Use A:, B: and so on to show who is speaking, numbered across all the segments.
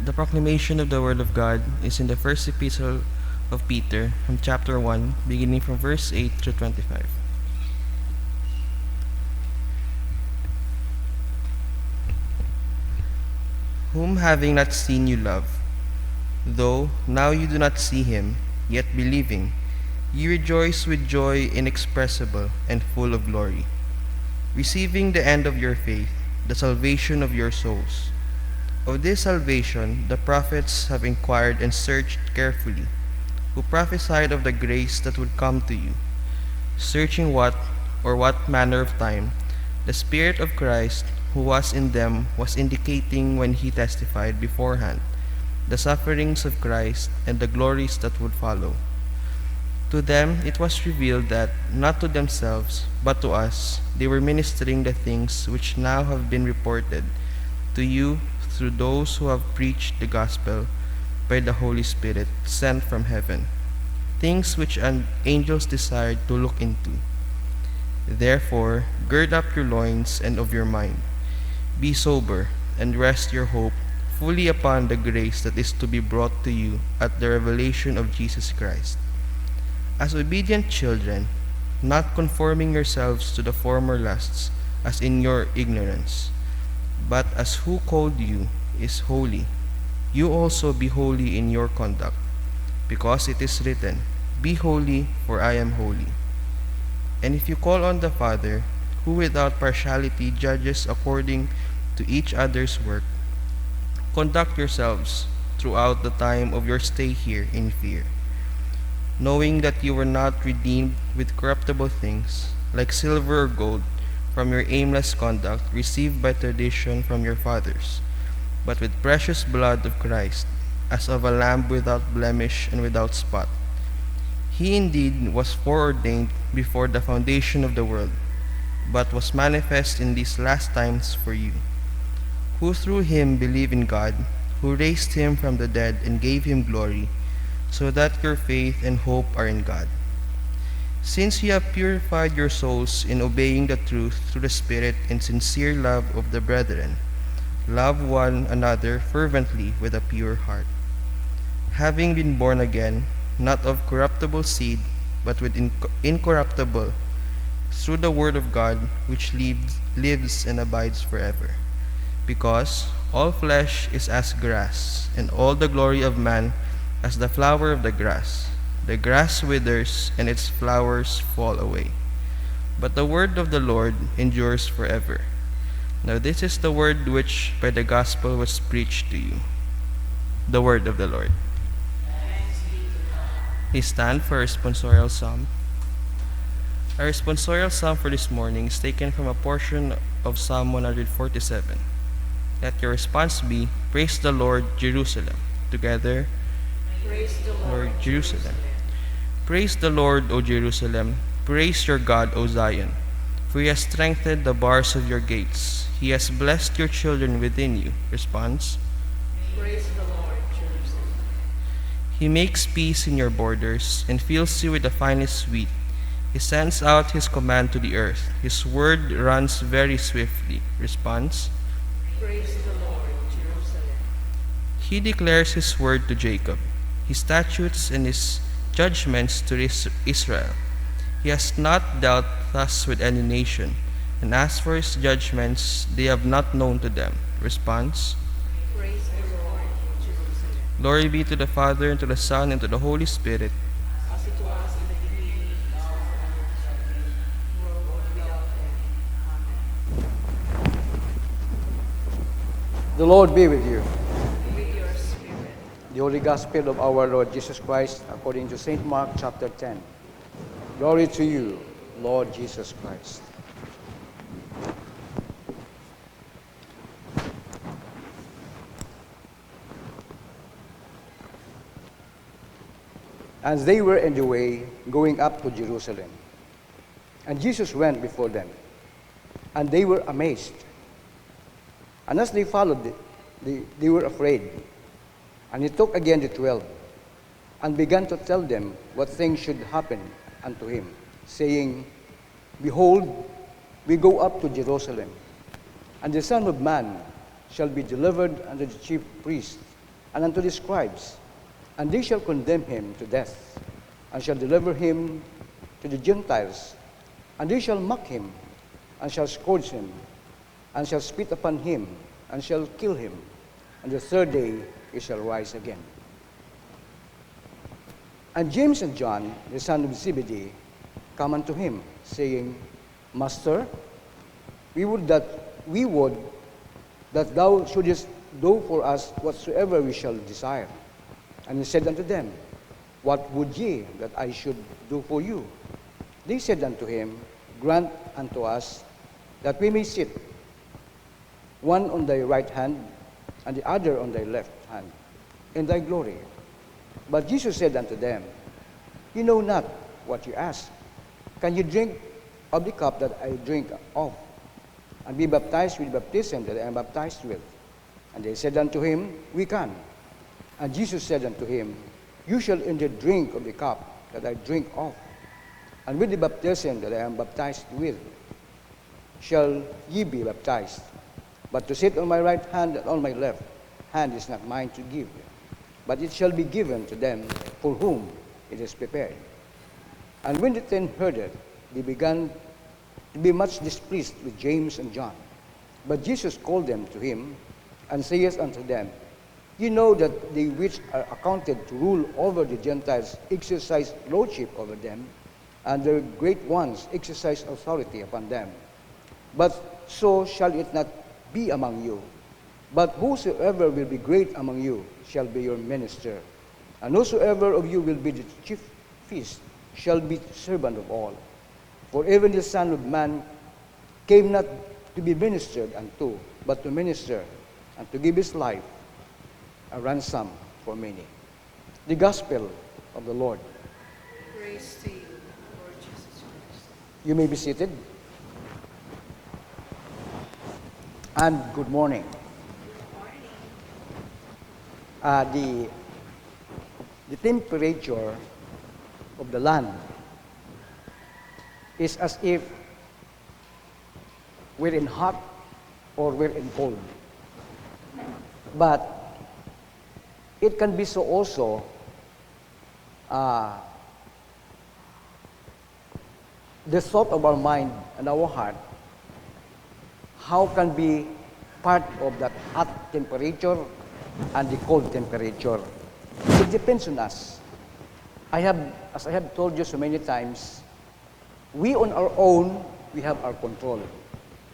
A: The proclamation of the Word of God is in the first epistle of Peter, from chapter 1, beginning from verse 8 to 25. Whom having not seen you love, though now you do not see him, yet believing, you rejoice with joy inexpressible and full of glory, receiving the end of your faith, the salvation of your souls. Of this salvation the prophets have inquired and searched carefully, who prophesied of the grace that would come to you, searching what manner of time the Spirit of Christ who was in them was indicating when he testified beforehand the sufferings of Christ and the glories that would follow. To them it was revealed that, not to themselves, but to us, they were ministering the things which now have been reported to you through those who have preached the gospel by the Holy Spirit sent from heaven, things which angels desired to look into. Therefore, gird up your loins and of your mind. Be sober, and rest your hope fully upon the grace that is to be brought to you at the revelation of Jesus Christ. As obedient children, not conforming yourselves to the former lusts, as in your ignorance, but as who called you is holy, you also be holy in your conduct, because it is written, Be holy, for I am holy. And if you call on the Father, who without partiality judges according to each other's work, conduct yourselves throughout the time of your stay here in fear, knowing that you were not redeemed with corruptible things, like silver or gold, from your aimless conduct received by tradition from your fathers, but with precious blood of Christ, as of a lamb without blemish and without spot. He indeed was foreordained before the foundation of the world, but was manifest in these last times for you, who through him believe in God, who raised him from the dead and gave him glory, so that your faith and hope are in God. Since you have purified your souls in obeying the truth through the Spirit in sincere love of the brethren, love one another fervently with a pure heart. Having been born again, not of corruptible seed, but with incorruptible, through the word of God, which lives and abides forever. Because all flesh is as grass, and all the glory of man as the flower of the grass. The grass withers, and its flowers fall away. But the word of the Lord endures forever. Now this is the word which by the gospel was preached to you. The word of the Lord. Please stand for a responsorial psalm. Our responsorial psalm for this morning is taken from a portion of Psalm 147. Let your response be, Praise the Lord, Jerusalem. Together,
B: Praise the
A: Lord, Jerusalem. Praise the Lord, O Jerusalem. Praise your God, O Zion. For he has strengthened the bars of your gates. He has blessed your children within you. Response.
B: Praise the Lord, Jerusalem.
A: He makes peace in your borders and fills you with the finest wheat. He sends out his command to the earth. His word runs very swiftly. Response.
B: Praise the Lord, Jerusalem.
A: He declares his word to Jacob, his statutes and his judgments to Israel. He has not dealt thus with any nation, and as for his judgments, they have not known to them. Response.
B: Praise the Lord, Jerusalem.
A: Glory be to the Father, and to the Son, and to the Holy Spirit.
B: As it was in the beginning, now and ever shall be, world without end. Amen.
C: The Lord be with you.
B: With your spirit.
C: The Holy Gospel of our Lord Jesus Christ according to St. Mark chapter 10. Glory to you, Lord Jesus Christ. As they were in the way going up to Jerusalem, and Jesus went before them, and they were amazed. And as they followed, they were afraid. And he took again the 12, and began to tell them what things should happen unto him, saying, Behold, we go up to Jerusalem, and the Son of Man shall be delivered unto the chief priests and unto the scribes, and they shall condemn him to death, and shall deliver him to the Gentiles, and they shall mock him, and shall scourge him, and shall spit upon him, and shall kill him, and the third day he shall rise again. And James and John, the son of Zebedee, come unto him, saying, Master, we would that thou shouldest do for us whatsoever we shall desire. And he said unto them, What would ye that I should do for you? They said unto him, Grant unto us that we may sit, one on thy right hand, and the other on thy left hand, in thy glory. But Jesus said unto them, Ye know not what you ask. Can you drink of the cup that I drink of, and be baptized with baptism that I am baptized with? And they said unto him, We can. And Jesus said unto him, You shall indeed drink of the cup that I drink of, and with the baptism that I am baptized with shall ye be baptized. But to sit on my right hand and on my left hand is not mine to give, but it shall be given to them for whom it is prepared. And when the 10 heard it, they began to be much displeased with James and John. But Jesus called them to him, and saith unto them, Ye know that they which are accounted to rule over the Gentiles exercise lordship over them, and the great ones exercise authority upon them. But so shall it not be among you. But whosoever will be great among you shall be your minister. And whosoever of you will be the chief priest shall be servant of all. For even the Son of Man came not to be ministered unto, but to minister, and to give his life a ransom for many. The Gospel of the Lord.
B: Praise to you, Lord Jesus Christ.
C: You may be seated. And good morning. The temperature of the land is as if we're in hot or we're in cold. But it can be so also the thought of our mind and our heart, how can be part of that hot temperature and the cold temperature. It depends on us. As I have told you so many times, we on our own, we have our control.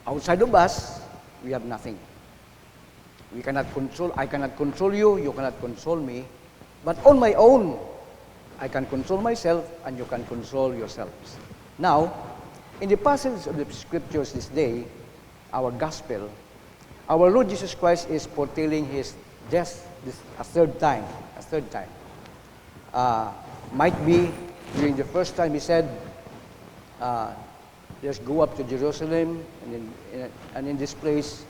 C: Outside of us, we have nothing. I cannot control you, you cannot control me. But on my own, I can control myself and you can control yourselves. Now, in the passage of the scriptures this day, our gospel, our Lord Jesus Christ is foretelling his death a third time. Might be during the first time he said, just go up to Jerusalem, and in this place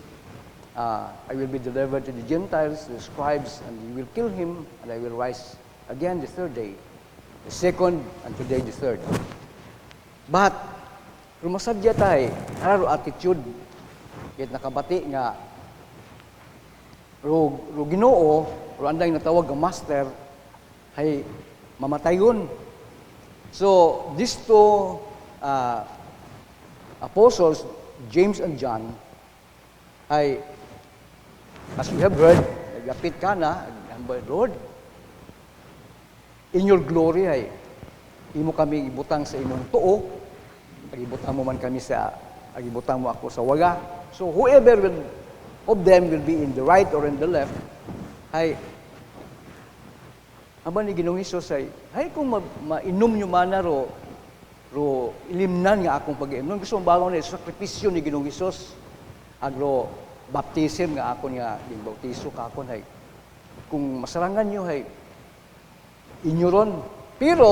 C: I will be delivered to the Gentiles, the scribes, and you will kill him, and I will rise again the third day, the second, and today the third. But rumasadya tayo, hararo attitude, kahit nakabati nga, ro Ginoo, ro anday natawag nga master, ay mamatayon. So, these two apostles, James and John, ay, as we have heard, nagapit ka na, Lord, in your glory ay, imo kami ibutang sa imong tuo, agibutang mo man kami sa, agibutang mo ako sa waga. So, whoever of them will be in the right or in the left, ay, aban ni Ginoong Hesus ay kung mainom nyo man na ro ilimnan nga akong pag-inom. Gusto mong bago na sakripisyo ni Ginoong Hesus, agro baptism nga ako nga ginbautiso ka ako ay kung masarangan nyo ay inyo ron. Pero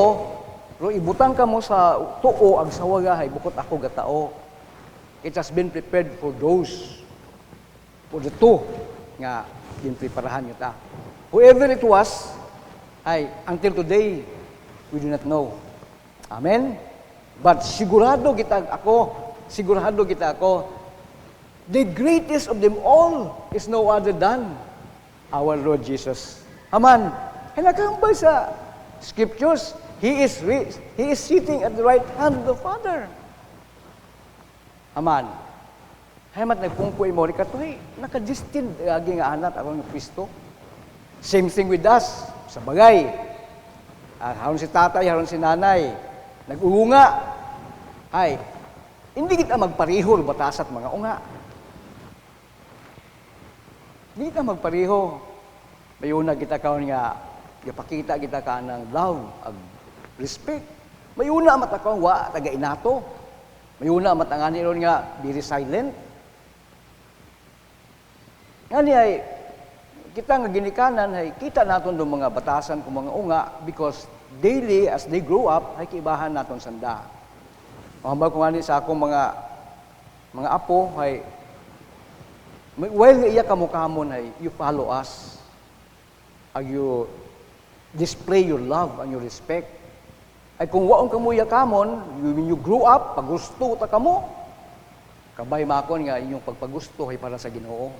C: ro ibutang ka mo sa tuo ag sa waga ay bukod ako gatao. It has been prepared for those, for the two nga ginpreparahan nyo ta. Whoever it was, ay until today we do not know. Amen. But sigurado kita ako, the greatest of them all is no other than our Lord Jesus Haman, ay nakahambal sa scriptures. He is sitting at the right hand of the Father. Haman, hamat nagpungkoy mo, katoy, nakadistinct agi nga anak ako ng Kristo. Same thing with us, sa bagay. Haron si tatay, haron si nanay, nag-uunga. Ay, hindi kita magparihol batas at mga unga. Hindi kita magpariho. Mayuna kita kaon nga, ipakita kita ka ng love, ag respect. Mayuna matakaw, wa, taga-inato. Mayuna matangani ron nga, very silent. Ngani ay, kita nga ginikanan, ay kita naton do mga batasan kung mga unga because daily, as they grow up, ay kibahan naton sanda. Mahambal ko ngani sa akong mga apo, ay while nga iya kamukamon, ay you follow us. You display your love and your respect. Ay kung waong kamuya kamon, when you grow up, pagusto ta kamo, kabay makon nga inyong pagpagusto ay para sa Ginoo.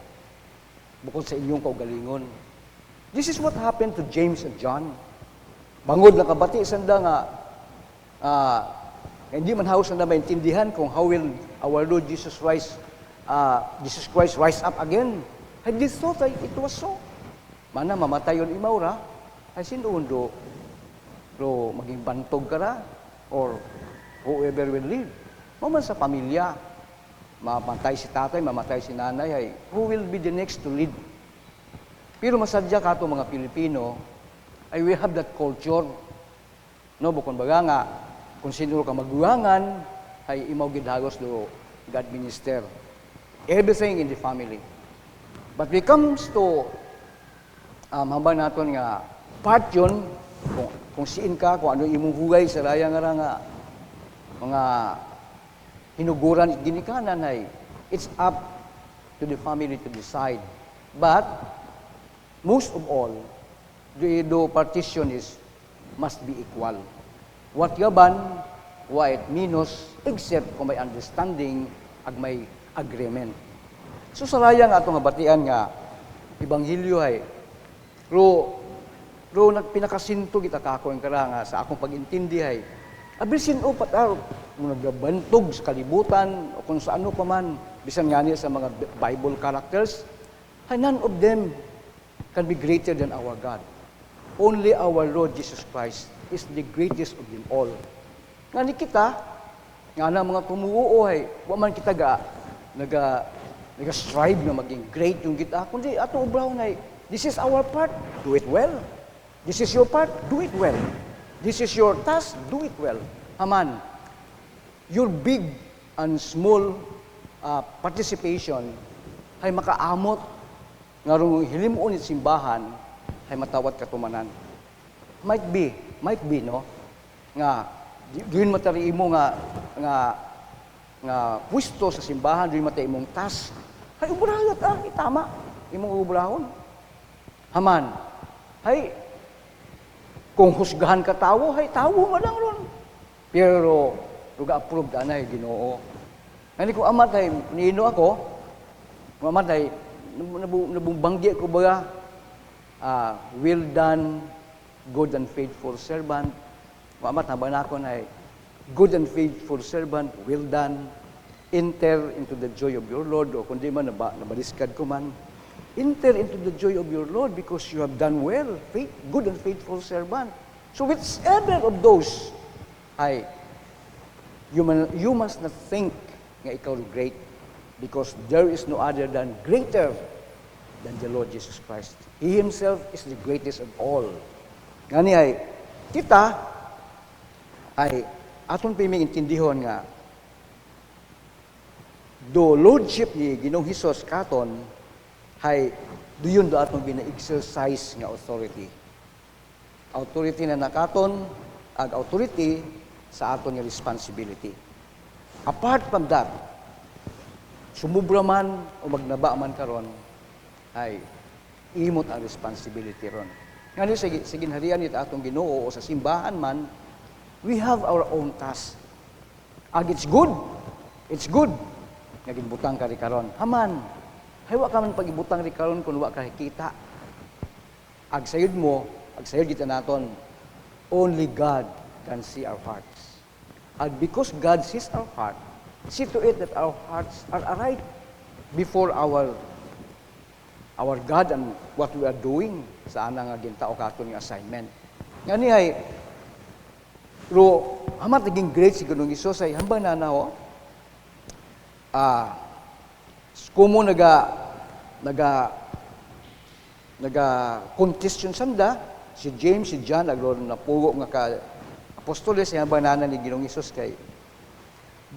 C: Bukod sa inyong kaugalingon. This is what happened to James and John. Bangod na kabati sanda nga hindi man haus na maintindihan kung how will our Lord Jesus Christ rise up again. I just thought it was so. Mana mamatay yun imaura, ay sinundo, pero maging bantog ka na, or whoever will live. Maman sa pamilya, mamatay si tatay, mamatay si nanay, ay who will be the next to lead? Pero masadya ka ito mga Pilipino, ay we have that culture. No, bukon baga nga, kung sino ka maguwangan, ay imaw gidhagos do God minister. Everything in the family. But when it comes to hambang naton nga part yun, kung siin ka, kung ano imong hugay sa raya nga mga hinuguran at ginikanan ay it's up to the family to decide. But most of all, the partition must be equal. What yaban, what minus, except kung may understanding ag may agreement. So sa raya nga itong batian nga Ebanghelyo ay Ro pinakasinto kita kako ang karanga sa akong pag-intindi ay abisin o pataro nagbantog sa kalibutan o kung sa ano pa man bisan nga niya sa mga Bible characters, none of them can be greater than our God. Only our Lord Jesus Christ is the greatest of them all. Nga ni kita, nga na mga tumuo ay waman kita naga-strive na maging great yung kita, kundi ato ubraw na this is our part, do it well. This is your part, do it well. This is your task, do it well. Haman, your big and small participation ay makaamot nga rong hilimuon it simbahan ay matawat katumanan. Might be no nga diin matari imo nga pwesto sa simbahan, diin matay imong task. Ay ubrahon itama imong ubrahon. Haman, hay, kung husgahan ka tawo, hay, tawo mo lang ron. Pero, ruga-approve na ay Ginoo. Ngani kung amat ay, niino ako, kung amat ay, nabumbanggi ko baga, well done, good and faithful servant. Kung amat, habang ako na good and faithful servant, well done, enter into the joy of your Lord, o kundi man, nabaliskad ko man, enter into the joy of your Lord because you have done well, good and faithful servant. So whichever of those, you must not think nga ikaw great because there is no other than greater than the Lord Jesus Christ. He Himself is the greatest of all. Ngani ay, kita ay aton piming intindihon nga do Lordship ni Ginoong Hesus katon hay duyon do atong gina-exercise nga authority. Authority na nakaton ag authority sa aton nga responsibility. Apart from that, sumubra man o magnaba man karon ay imot ang responsibility ron. Ngano sa ginharian nito atong Ginoo o sa simbahan man, we have our own task. Ag it's good nga ginbutang ka ri karon. Haman, hay wa ka man pagibutang ri karon kun wa ka kita. agsayod mo, agsayod kita naton, only God can see our hearts. And because God sees our heart, see to it that our hearts are right before our God and what we are doing sa anang gintao katon nga assignment. Ngani ay ro hamat naging great si Ginoong Hesus ay hambang nanaw. Kumo naga contest yun sanda, si James, si John, agro na pugo nga ka apostoles, yung banana ni Ginoong Hesus kay,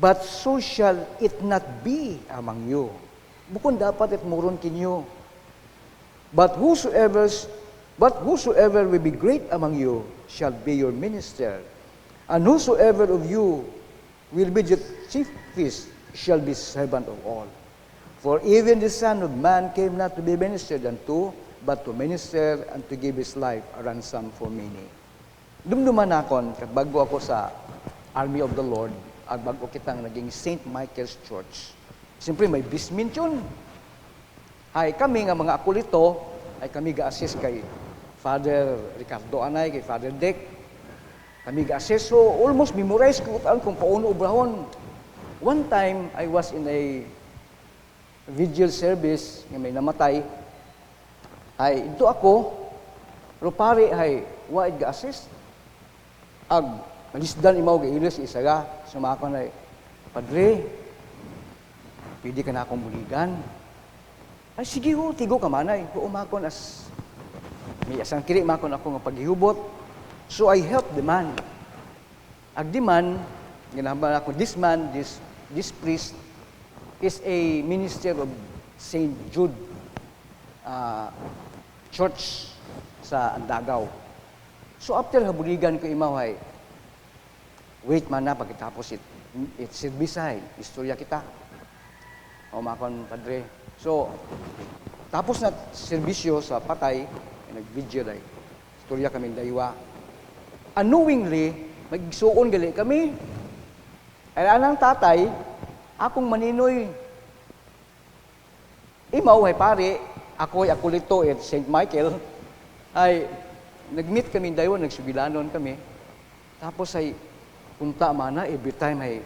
C: but so shall it not be among you. Bukod dapat it muron kinyo. But whosoever will be great among you shall be your minister. And whosoever of you will be the chief priest shall be servant of all. For even the Son of Man came not to be ministered unto, but to minister and to give his life a ransom for many. Dumduman akon, bago ako sa Army of the Lord, at bago kitang naging St. Michael's Church. Siyempre may bismint yun. Ay kami nga mga akulito, ay kami ga-assist kay Father Ricardo Anay, kay Father Dick. Kami ga-assist. So almost memorize ko kung pauno obrahon. One time, I was in a vigil service nga may namatay. Ay, ito ako, pero pare, ay, waid ga-assist. Ag, malisdan imaw ga-ilis, isaga, sumakon ay, Padre, pwede ka na akong buligan. Ay, sige ho, tigo ka manay. Umakon as, may asang kiri, makon ako nga paghihubot. So, I helped the man. Ag di man, ginahaban ako, this man, this priest, is a minister of St. Jude Church sa Andagaw. So after habuligan ko imaw ay, wait man na pagkatapos it's sirbisay, istorya kita. O makon Padre. So, tapos na serbisyo sa patay, nag-vigil ay, istorya kaming daywa. Unknowingly, magsuon gali kami. Ay anang tatay, akong maninoy, imaw ay pare, ako'y akulito at St. Michael, ay nag-meet kami daywa, nagsubilanon kami. Tapos ay punta mana, every time ay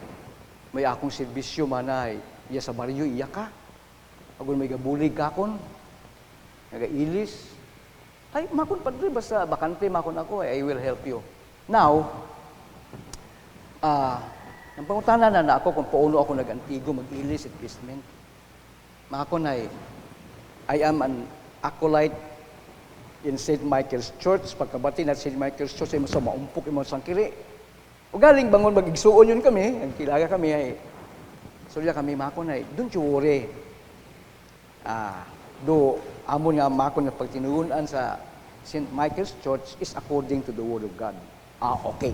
C: may akong serbisyo mana ay iya sa baryo, iya ka. Agon may gabulig kakon, nagailis. Ay, makon Padre, basta bakante makon ako, I will help you. Now, ang pangutana na ako kung pauno ako nag-antigo, mag-ilis at basement. Makon ay, I am an acolyte in St. Michael's Church. Pagkabati na St. Michael's Church, ay mas maumpok yung mga sangkiri. O galing bangon, mag-igsuon yun kami, ang kilaga kami ay, sorry kami, makon ay, don't you worry. Do amon nga makon nga pagtinuunan sa St. Michael's Church is according to the Word of God. Okay.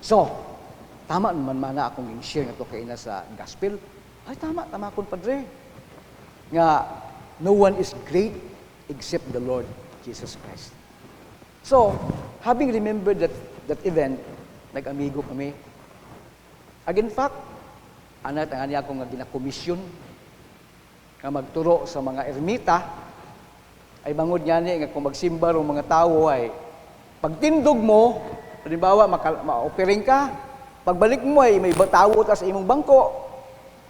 C: So, tama naman mana akong i-share nga to kay na sa gospel. Ay, tama akong Padre. Nga, no one is great except the Lord Jesus Christ. So, having remembered that event, nag-amigo kami. In fact, anat ang niya akong ginakomisyon nga magturo sa mga ermita, ay bangod niya nga kung magsimba ng mga tao ay pagtindog mo, halimbawa ma-opering ka, pagbalik mo ay may tawo ka sa imong bangko,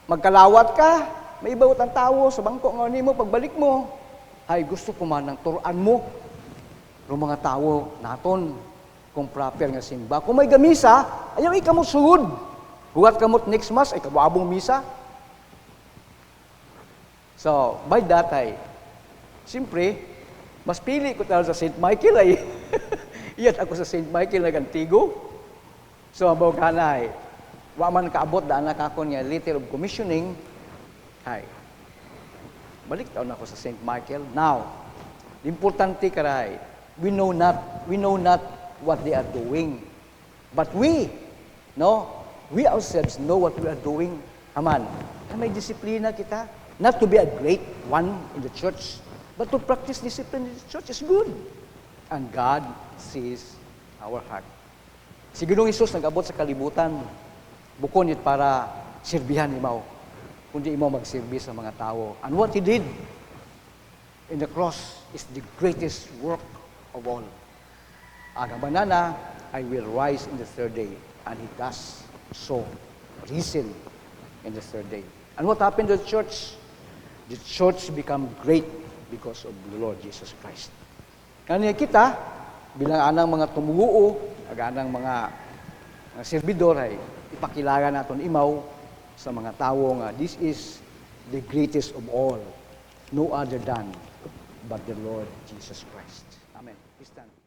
C: magkalawat ka, may ibawat ang tawo sa bangko nga nimo pagbalik mo, ay gusto ko man ng turuan mo ng mga tawo naton kung proper nga simba. Kung may gamisa, ayaw ikamo sugod. Huwat kamot next mass, ay kabuabong misa. So, by that ay, siyempre, mas pili ko talaga sa St. Michael ay, iyat ako sa St. Michael nag-antigo. So, abaw ka na ay, waman kaabot daan na kakon nga letter of commissioning, ay, balik taon ako sa St. Michael. Now, importante karay, we know not what they are doing. But we ourselves know what we are doing. Aman, may disiplina kita. Not to be a great one in the church, but to practice discipline in the church is good. And God sees our heart. Si Ginoong Hesus nag-abot sa kalibutan, bukon it para sirbihan imaw, kundi imaw magsirbi sa mga tao. And what He did in the cross is the greatest work of all. Ang banana, I will rise in the third day. And he does so, risen in the third day. And what happened to the church? The church become great because of the Lord Jesus Christ. Kanya kita, bilang anang mga tumuguo, anang mga servidor, ay ipakilala natin imaw sa mga tao nga, this is the greatest of all, no other than but the Lord Jesus Christ. Amen. Please stand.